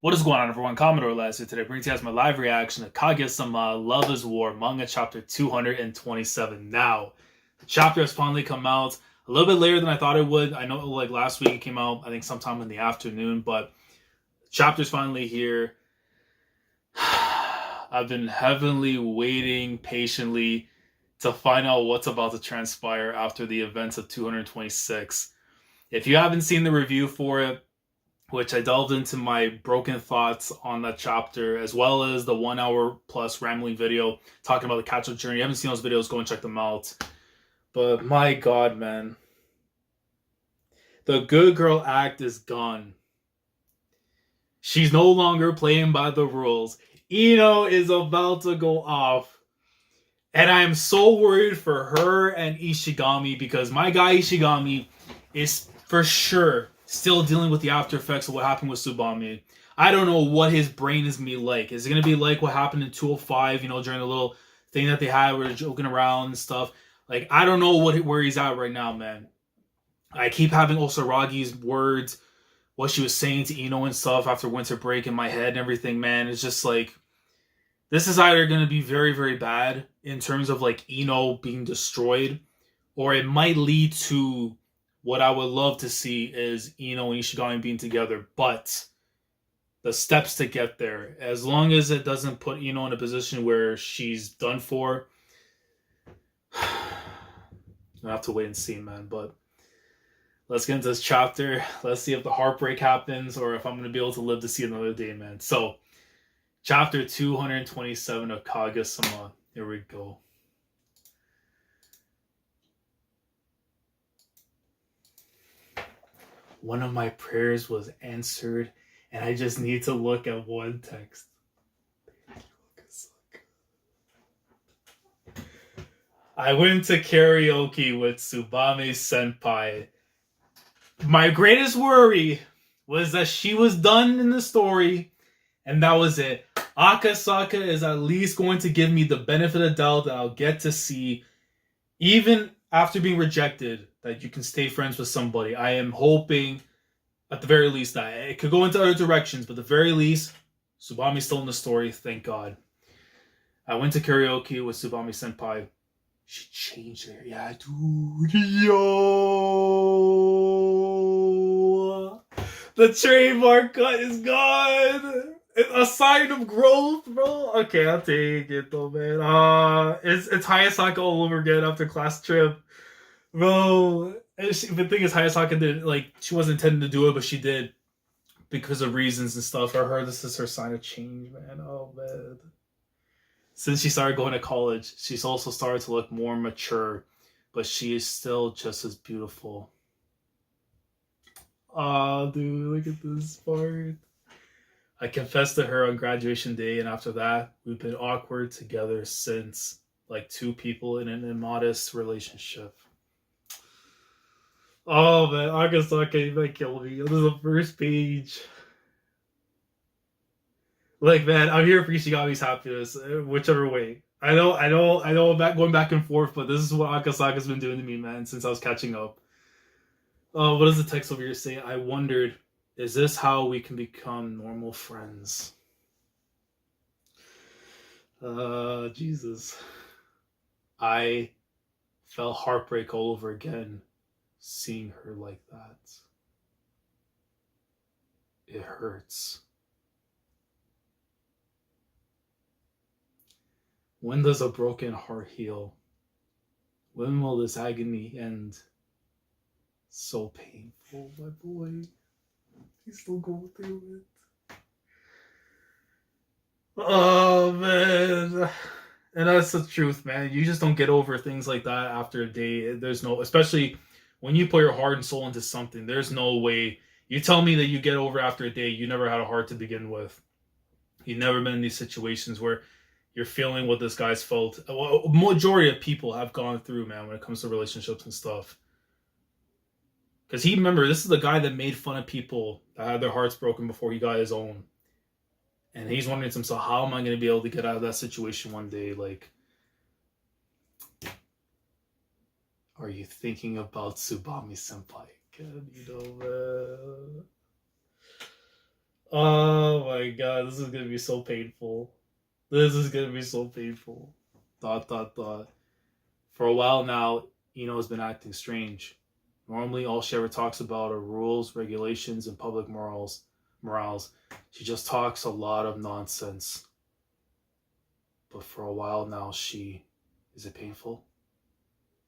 What is going on, everyone? Commodore last year today brings you guys my live reaction to Kaguya-sama Love is War manga chapter 227. Now, the chapter has finally come out a little bit later than I thought it would. I know like last week it came out, I think sometime in the afternoon, but the chapter's finally here. I've been heavily waiting patiently to find out what's about to transpire after the events of 226. If you haven't seen the review for it, which I delved into my broken thoughts on that chapter, as well as the 1 hour plus rambling video talking about the catch-up journey. If you haven't seen those videos, go and check them out. But my God, man. The good girl act is gone. She's no longer playing by the rules. Iino is about to go off. And I am so worried for her and Ishigami because my guy Ishigami is for sure still dealing with the after effects of what happened with Tsubame. I don't know what his brain is going to be like. Is it going to be like what happened in 205, during the little thing that they had where they're joking around and stuff? Like, I don't know where he's at right now, man. I keep having Osaragi's words, what she was saying to Iino and stuff after winter break in my head and everything, man. It's just like, this is either going to be very, very bad in terms of like Iino being destroyed, or it might lead to what I would love to see is Iino and Ishigami being together. But the steps to get there, as long as it doesn't put Iino in a position where she's done for, I'll have to wait and see, man. But let's get into this chapter. Let's see if the heartbreak happens or if I'm going to be able to live to see another day, man. So, chapter 227 of Kaguya-sama. Here we go. One of my prayers was answered, and I just need to look at one text. I went to karaoke with Tsubame senpai. My greatest worry was that she was done in the story, and that was it. Akasaka is at least going to give me the benefit of the doubt that I'll get to see, even after being rejected, that you can stay friends with somebody. I am hoping, at the very least, that it could go into other directions, but at the very least, Tsubame's still in the story, thank God. I went to karaoke with Tsubame senpai. She changed her. Yeah, dude. Yo! The trademark cut is gone! It's a sign of growth, bro. Okay, I'll take it though, man. It's Hayasaka all over again after class trip. Bro, the thing is, Hayasaka did she wasn't intending to do it, but she did because of reasons and stuff. For her, this is her sign of change, man. Oh man. Since she started going to college, she's also started to look more mature, but she is still just as beautiful. Oh, dude, look at this part. I confessed to her on graduation day, and after that, we've been awkward together since, like two people in an immodest relationship. Oh man, Akasaka, you might kill me. This is the first page. Like, man, I'm here for Ishigami's happiness, whichever way. I know, I'm going back and forth, but this is what Akasaka's been doing to me, man, since I was catching up. What does the text over here say? I wondered, is this how we can become normal friends? Jesus. I felt heartbreak all over again, seeing her like that. It hurts. When does a broken heart heal? When will this agony end? So painful, my boy. He's still going through it. Oh, man. And that's the truth, man. You just don't get over things like that after a day. There's no, especially when you put your heart and soul into something, there's no way. You tell me that you get over after a day, you never had a heart to begin with. You've never been in these situations where you're feeling what this guy's felt. Well, majority of people have gone through, man, when it comes to relationships and stuff. Because remember, this is the guy that made fun of people that had their hearts broken before he got his own. And he's wondering to himself, how am I going to be able to get out of that situation one day? Like, are you thinking about Tsubame senpai again? Oh my god, this is gonna be so painful. This is gonna be so painful. Dot dot dot. For a while now, Iino has been acting strange. Normally, all she ever talks about are rules, regulations, and public morals. She just talks a lot of nonsense. But for a while now, is it painful?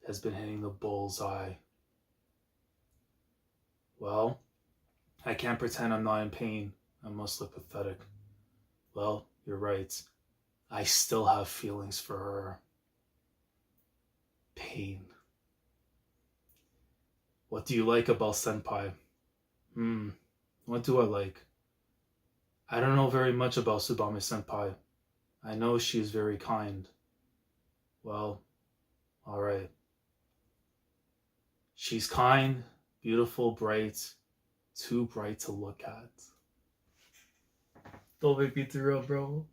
Has been hitting the bull's eye. Well, I can't pretend I'm not in pain. I must look pathetic. Well, you're right. I still have feelings for her. Pain. What do you like about Senpai? What do I like? I don't know very much about Tsubame Senpai. I know she is very kind. Well, alright. She's kind, beautiful, bright, too bright to look at. Don't make me throw up, bro.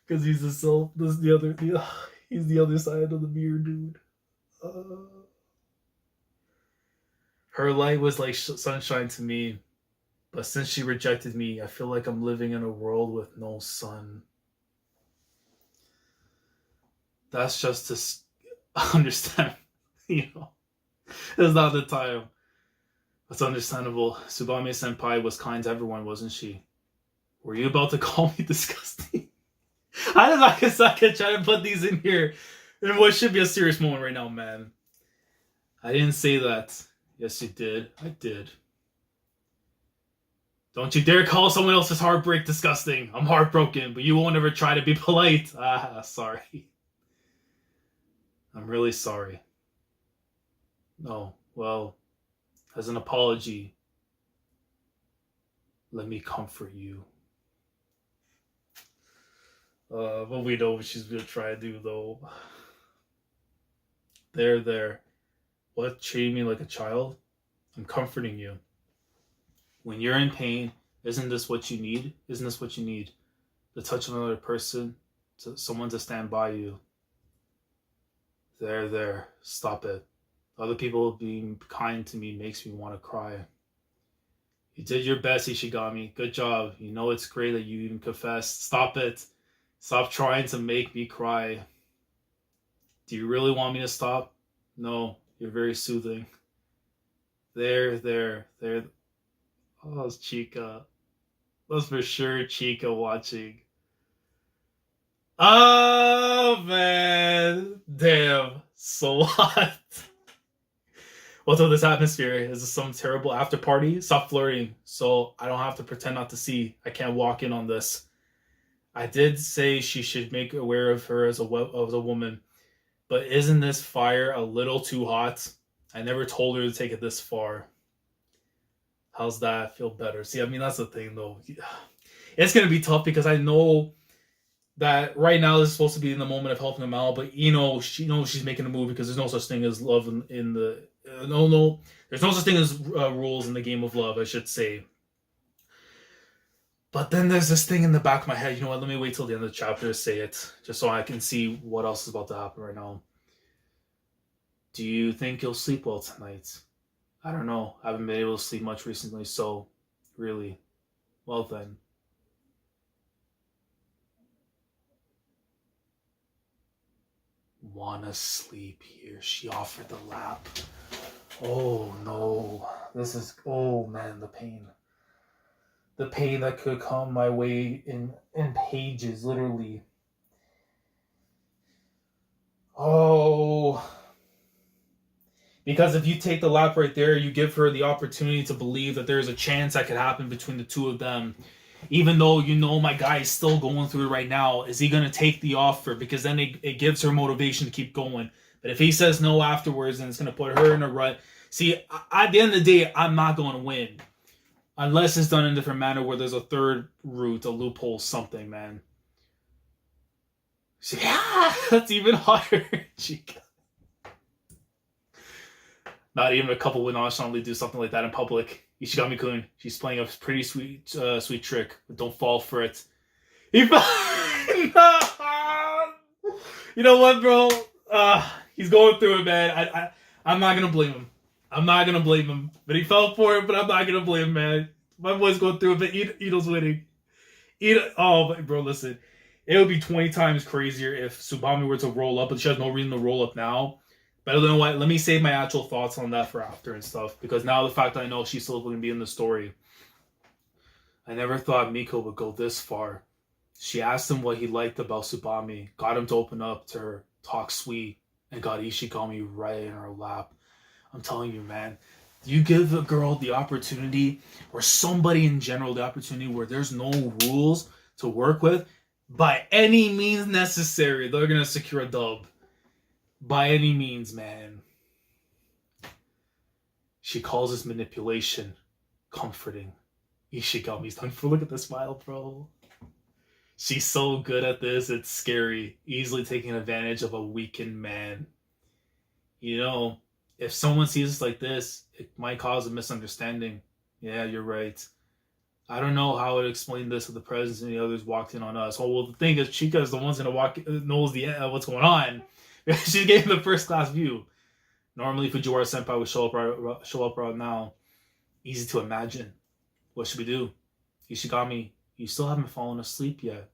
Because he's he's the other side of the mirror, dude. Her light was like sunshine to me, but since she rejected me, I feel like I'm living in a world with no sun. That's just to understand, It's not the time. That's understandable. Tsubame Senpai was kind to everyone, wasn't she? Were you about to call me disgusting? How does Akasaka try to put these in here in what should be a serious moment right now, man? I didn't say that. Yes, you did. I did. Don't you dare call someone else's heartbreak disgusting. I'm heartbroken, but you won't ever try to be polite. Sorry. I'm really sorry. No, well, as an apology, let me comfort you. But we know what she's gonna try to do, though. There. What, treating me like a child? I'm comforting you. When you're in pain, isn't this what you need? Isn't this what you need? The touch of another person, someone to stand by you. There. Stop it. Other people being kind to me makes me want to cry. You did your best, Ishigami. Good job. You know it's great that you even confessed. Stop it. Stop trying to make me cry. Do you really want me to stop? No, you're very soothing. There. Oh, it's Chika. That's for sure Chika watching. Oh, man. Damn. So hot. What's with this atmosphere? Is this some terrible after party? Stop flirting so I don't have to pretend not to see. I can't walk in on this. I did say she should make aware of her as a woman, but isn't this fire a little too hot? I never told her to take it this far. How's that? Feel better? See, I mean, that's the thing, though. It's going to be tough because I know that right now this is supposed to be in the moment of helping him out, but she knows she's making a move because there's no such thing as love in the... No, there's no such thing as rules in the game of love, I should say. But then there's this thing in the back of my head. You know what? Let me wait till the end of the chapter to say it, just so I can see what else is about to happen right now. Do you think you'll sleep well tonight? I don't know. I haven't been able to sleep much recently, so really. Well then. Wanna sleep here? She offered the lap. Oh no. Oh man, the pain. The pain that could come my way in pages, literally. Oh. Because if you take the lap right there, you give her the opportunity to believe that there's a chance that could happen between the two of them. Even though my guy is still going through it right now, is he going to take the offer? Because then it gives her motivation to keep going. But if he says no afterwards, then it's going to put her in a rut. See, at the end of the day, I'm not going to win. Unless it's done in a different manner where there's a third route, a loophole, something, man. See, that's even harder. Chika. Not even a couple would nonchalantly do something like that in public. Ishigami-kun, she's playing a pretty sweet trick, but don't fall for it. You know what, bro? He's going through it, man. I'm not gonna blame him. But he fell for it, but I'm not gonna blame him, man. My boy's going through it, but Iino's winning. Oh, bro, listen. It would be 20 times crazier if Tsubame were to roll up, but she has no reason to roll up now. But you know what? Let me save my actual thoughts on that for after and stuff. Because now the fact that I know she's still going to be in the story. I never thought Miko would go this far. She asked him what he liked about Tsubame, got him to open up to her, talk sweet, and got Ishigami right in her lap. I'm telling you, man, you give a girl the opportunity, or somebody in general the opportunity where there's no rules to work with, by any means necessary, they're going to secure a dub. By any means, man. She calls this manipulation comforting. Ishigami's done for. Look at the smile, bro. She's so good at this, it's scary. Easily taking advantage of a weakened man. You know, if someone sees us like this, it might cause a misunderstanding. Yeah, you're right. I don't know how I'd explain this if the president and the others walked in on us. Oh, well, the thing is, Chika is the one's gonna knows what's going on. She's getting the first class view. Normally, Fujiwara Senpai would show up right now. Easy to imagine. What should we do? Ishigami, you still haven't fallen asleep yet.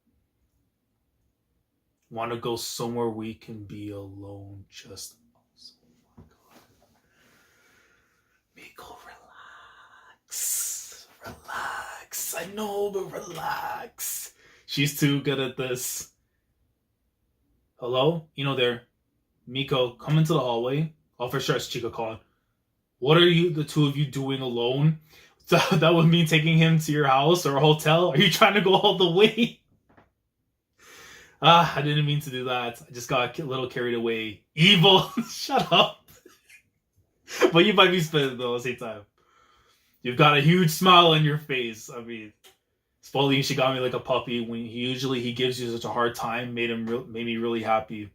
Want to go somewhere we can be alone, just us. Oh my god. Miko, relax. Relax. I know, but relax. She's too good at this. Hello? Iino there. Miko, come into the hallway. Oh, for sure, it's Chika calling. What are you, the two of you, doing alone? So that would mean taking him to your house or a hotel? Are you trying to go all the way? I didn't mean to do that. I just got a little carried away. Evil! Shut up! But you might be spitting though at the same time. You've got a huge smile on your face. I mean, spoiling Ishigami like a puppy when he gives you such a hard time made me really happy.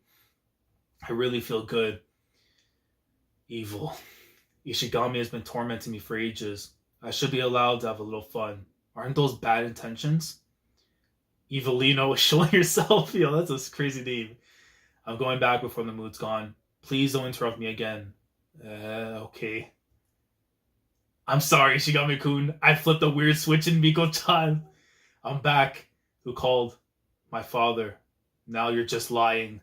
I really feel good. Evil. Ishigami has been tormenting me for ages. I should be allowed to have a little fun. Aren't those bad intentions? Evilino, showing yourself. Yo, that's a crazy name. I'm going back before the mood's gone. Please don't interrupt me again. Okay. I'm sorry, Ishigami-kun. I flipped a weird switch in Miko-chan. I'm back. Who called? My father. Now you're just lying.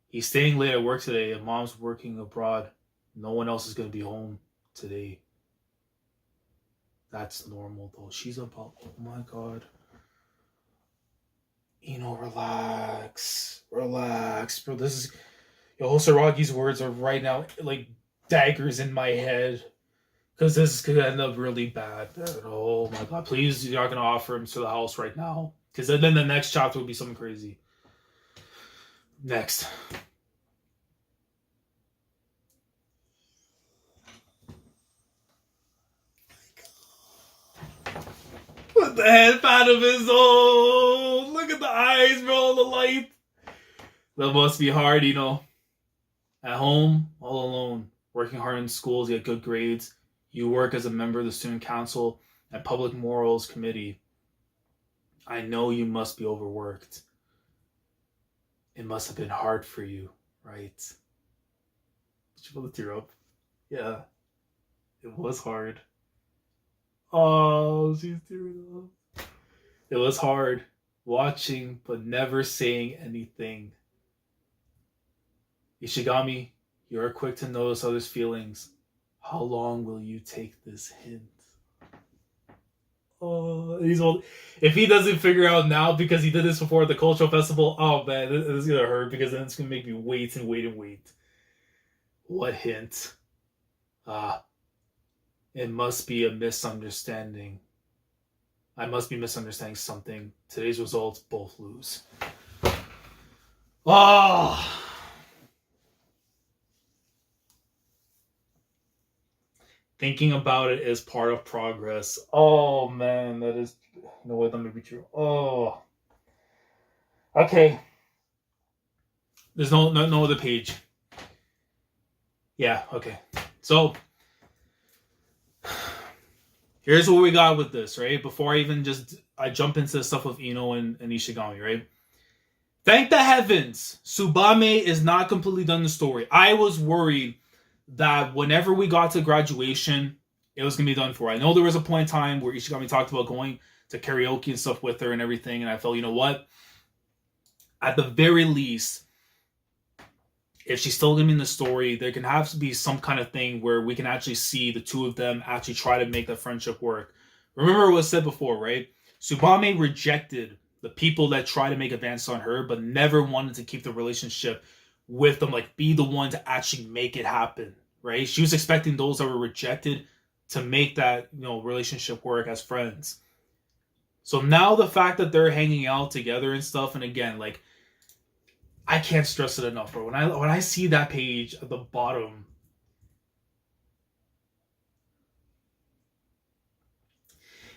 He's staying late at work today and mom's working abroad. No one else is going to be home today. That's normal though. She's about, oh my god. Iino, relax. Relax. Bro, this is, Hosaragi's words are right now like daggers in my head. Because this could end up really bad. Oh my god. Please, you're not going to offer him to the house right now. Because then the next chapter will be something crazy. Next. With the headband of his own. Look at the eyes, bro. The light. That must be hard, At home, all alone. Working hard in school to get good grades. You work as a member of the student council and public morals committee. I know you must be overworked. It must have been hard for you, right? Did you pull the tear up? Yeah. It was hard. Oh, she's tearing up. It was hard. Watching, but never saying anything. Ishigami, you are quick to notice others' feelings. How long will you take this hint? Oh, he's old. If he doesn't figure out now because he did this before at the cultural festival, oh man, this is gonna hurt because then it's gonna make me wait and wait and wait. What hint? It must be a misunderstanding. I must be misunderstanding something. Today's results both lose. Oh! Thinking about it is part of progress. Oh man, that is no way that may be true. Oh. Okay. There's no other page. Yeah, okay. So here's what we got with this, right? Before I jump into the stuff with Iino and Ishigami, right? Thank the heavens, Tsubame is not completely done the story. I was worried that whenever we got to graduation, it was going to be done for. I know there was a point in time where Ishigami talked about going to karaoke and stuff with her and everything, and I felt, you know what? At the very least, if she's still going to be in the story, there can have to be some kind of thing where we can actually see the two of them actually try to make that friendship work. Remember what was said before, right? Tsubame rejected the people that try to make advances on her, but never wanted to keep the relationship with them, like be the one to actually make it happen, right? She was expecting those that were rejected to make that, relationship work as friends. So now the fact that they're hanging out together and stuff, and again, like, I can't stress it enough, bro. When I see that page at the bottom,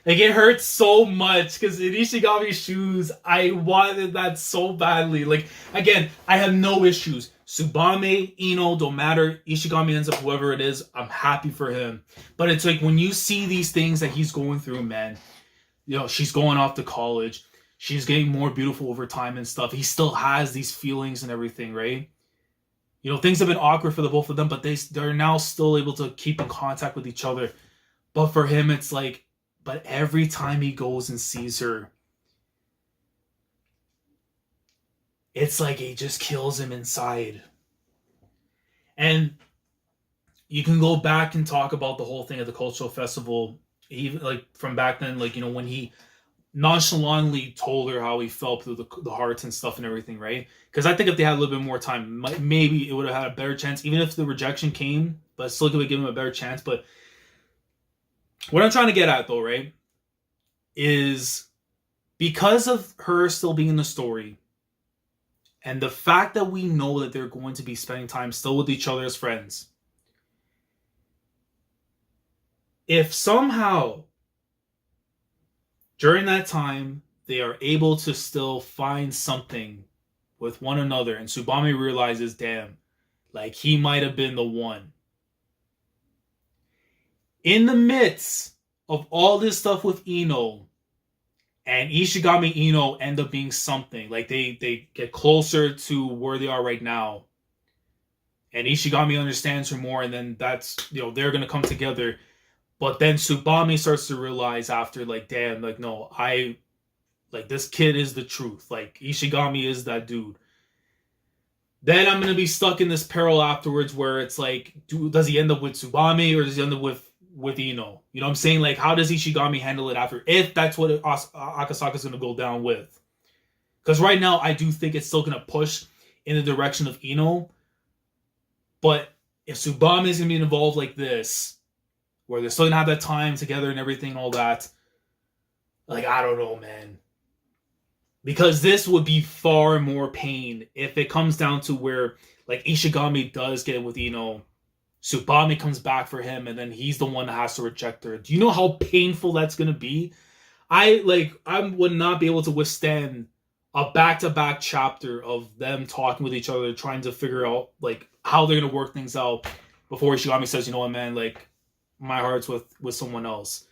like, it hurts so much because in Ishigami's shoes, I wanted that so badly. Like, again, I have no issues. Tsubame, Iino, don't matter. Ishigami ends up whoever it is. I'm happy for him. But it's like when you see these things that he's going through, man. She's going off to college. She's getting more beautiful over time and stuff. He still has these feelings and everything, right? Things have been awkward for the both of them, but they're now still able to keep in contact with each other. But for him, it's like, but every time he goes and sees her, it's like it just kills him inside. And you can go back and talk about the whole thing at the cultural festival, even like from back then, like, when he nonchalantly told her how he felt through the hearts and stuff and everything, right? Because I think if they had a little bit more time, maybe it would have had a better chance, even if the rejection came, but still could have given him a better chance. But what I'm trying to get at, though, right, is because of her still being in the story, and the fact that we know that they're going to be spending time still with each other as friends, if somehow during that time they are able to still find something with one another, and Tsubame realizes, damn, like he might have been the one. In the midst of all this stuff with Iino, and Ishigami Iino end up being something. Like they get closer to where they are right now. And Ishigami understands her more, and then that's, they're gonna come together. But then Tsubame starts to realize after, like, damn, like, no, this kid is the truth. Like, Ishigami is that dude. Then I'm gonna be stuck in this peril afterwards where it's like, does he end up with Tsubame or does he end up with Iino? You know what I'm saying? Like, how does Ishigami handle it after, if that's what Akasaka's going to go down with? Because right now, I do think it's still going to push in the direction of Iino. But if Tsubame is going to be involved like this, where they're still going to have that time together and everything and all that, like, I don't know, man. Because this would be far more pain if it comes down to where, like, Ishigami does get with Iino, Tsubame comes back for him, and then he's the one that has to reject her. Do you know how painful that's gonna be? I would not be able to withstand a back-to-back chapter of them talking with each other, trying to figure out like how they're gonna work things out before Ishigami says, you know what, man, like my heart's with someone else.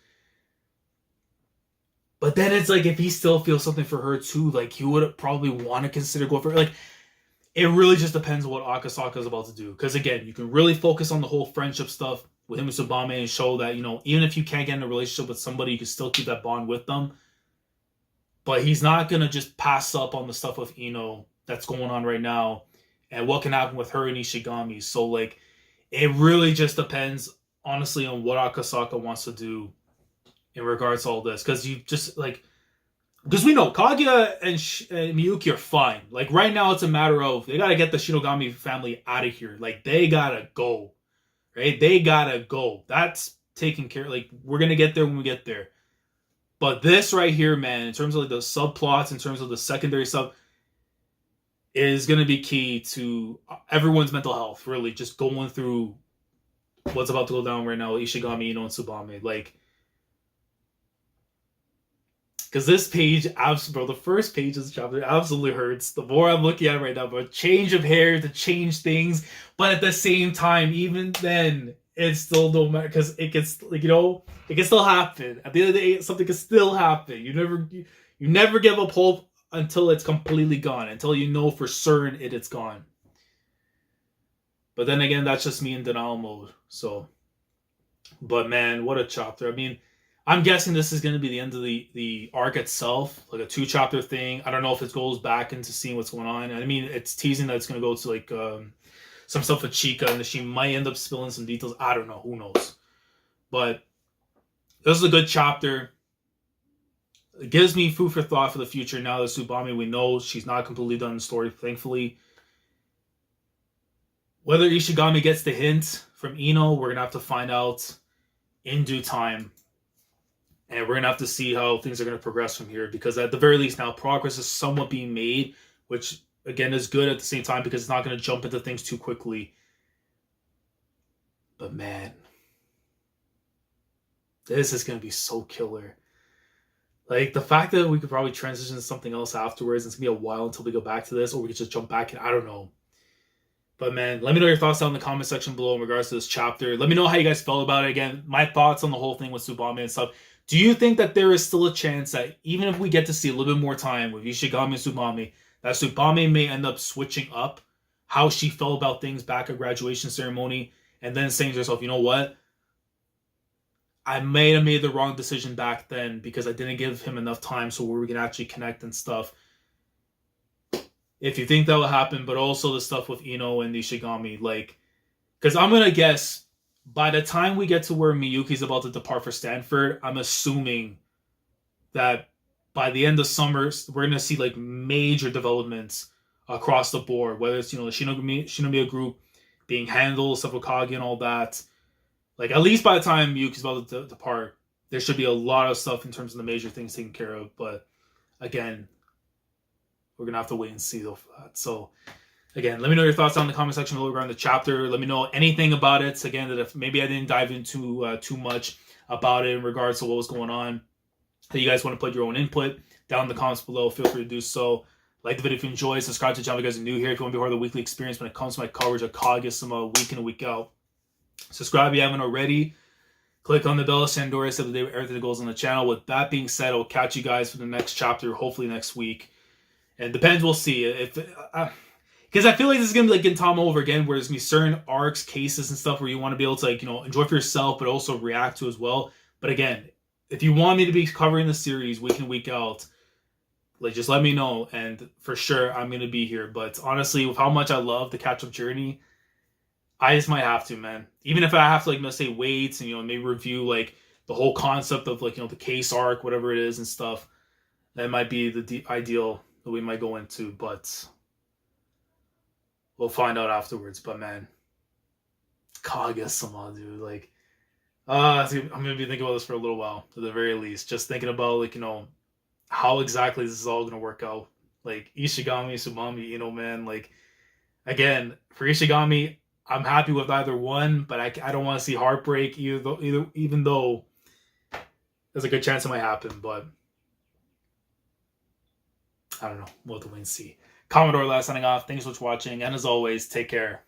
But then it's like if he still feels something for her too, like he would probably want to consider going for her. Like, it really just depends on what Akasaka is about to do. Because again, you can really focus on the whole friendship stuff with him and Tsubame and show that, even if you can't get in a relationship with somebody, you can still keep that bond with them. But he's not going to just pass up on the stuff with Iino that's going on right now and what can happen with her and Ishigami. So, like, it really just depends, honestly, on what Akasaka wants to do in regards to all this. Because you just, like... Because we know Kaguya and Miyuki are fine. Like, right now, it's a matter of they gotta get the Shinigami family out of here. Like, they gotta go. Right? They gotta go. That's taken care of. Like, we're gonna get there when we get there. But this right here, man, in terms of like the subplots, in terms of the secondary stuff, is gonna be key to everyone's mental health, really. Just going through what's about to go down right now, Ishigami, Iino, and Tsubame. Like, because this page, bro, the first page of the chapter absolutely hurts. The more I'm looking at it right now, but change of hair to change things. But at the same time, even then, it still don't matter. Because it gets, like, it can still happen. At the end of the day, something can still happen. You never give up hope until it's completely gone. Until you know for certain it's gone. But then again, that's just me in denial mode. So, But man, what a chapter. I mean, I'm guessing this is going to be the end of the arc itself, like a 2 chapter thing. I don't know if it goes back into seeing what's going on. I mean, it's teasing that it's going to go to like some stuff with Chika, and she might end up spilling some details. I don't know. Who knows? But this is a good chapter. It gives me food for thought for the future now that Tsubame, we know she's not completely done the story, thankfully. Whether Ishigami gets the hint from Iino, we're going to have to find out in due time. And we're going to have to see how things are going to progress from here. Because at the very least now, progress is somewhat being made, which again is good at the same time because it's not going to jump into things too quickly. But man, this is going to be so killer. Like, the fact that we could probably transition to something else afterwards, it's going to be a while until we go back to this, or we could just jump back in, I don't know. But man, let me know your thoughts down in the comment section below in regards to this chapter. Let me know how you guys felt about it. Again, my thoughts on the whole thing with Tsubame and stuff. Do you think that there is still a chance that even if we get to see a little bit more time with Ishigami and Tsubame, that Tsubame may end up switching up how she felt about things back at graduation ceremony, and then saying to herself, you know what? I may have made the wrong decision back then because I didn't give him enough time so we can actually connect and stuff. If you think that will happen, but also the stuff with Iino and Ishigami, like, because I'm going to guess by the time we get to where Miyuki's about to depart for Stanford, I'm assuming that by the end of summer, we're going to see like major developments across the board, whether it's, the Shinomiya group being handled, stuff with Kage and all that. Like, at least by the time Miyuki's about to depart, there should be a lot of stuff in terms of the major things taken care of. But again, we're going to have to wait and see though for that. So again, let me know your thoughts down in the comment section below regarding the chapter. Let me know anything about it. Again, that if maybe I didn't dive into too much about it in regards to what was going on, that you guys want to put your own input down in the comments below, feel free to do so. Like the video if you enjoyed. Subscribe to the channel if you guys are new here. If you want to be part of the weekly experience when it comes to my coverage of Kaguya-sama week in and week out. Subscribe if you haven't already. Click on the bell to send notice of the day everything that goes on the channel. With that being said, I'll catch you guys for the next chapter, hopefully next week. And depends, we'll see. Because I feel like this is going to be like Gintama over again, where there's going to be certain arcs, cases, and stuff where you want to be able to, like, enjoy for yourself, but also react to as well. But again, if you want me to be covering the series week in, week out, like, just let me know. And for sure, I'm going to be here. But honestly, with how much I love the catch-up journey, I just might have to, man. Even if I have to, like, let's say, wait and, maybe review, like, the whole concept of, like, the case arc, whatever it is and stuff, that might be the ideal that we might go into. But we'll find out afterwards. But, man, Kaguya-sama, dude. Like, I'm going to be thinking about this for a little while, at the very least. Just thinking about, like, how exactly this is all going to work out. Like, Ishigami, Tsubame, man. Like, again, for Ishigami, I'm happy with either one, but I don't want to see heartbreak even though there's a good chance it might happen, but I don't know. We'll have to wait and see. Commodore last signing off. Thanks so much for watching, and as always, take care.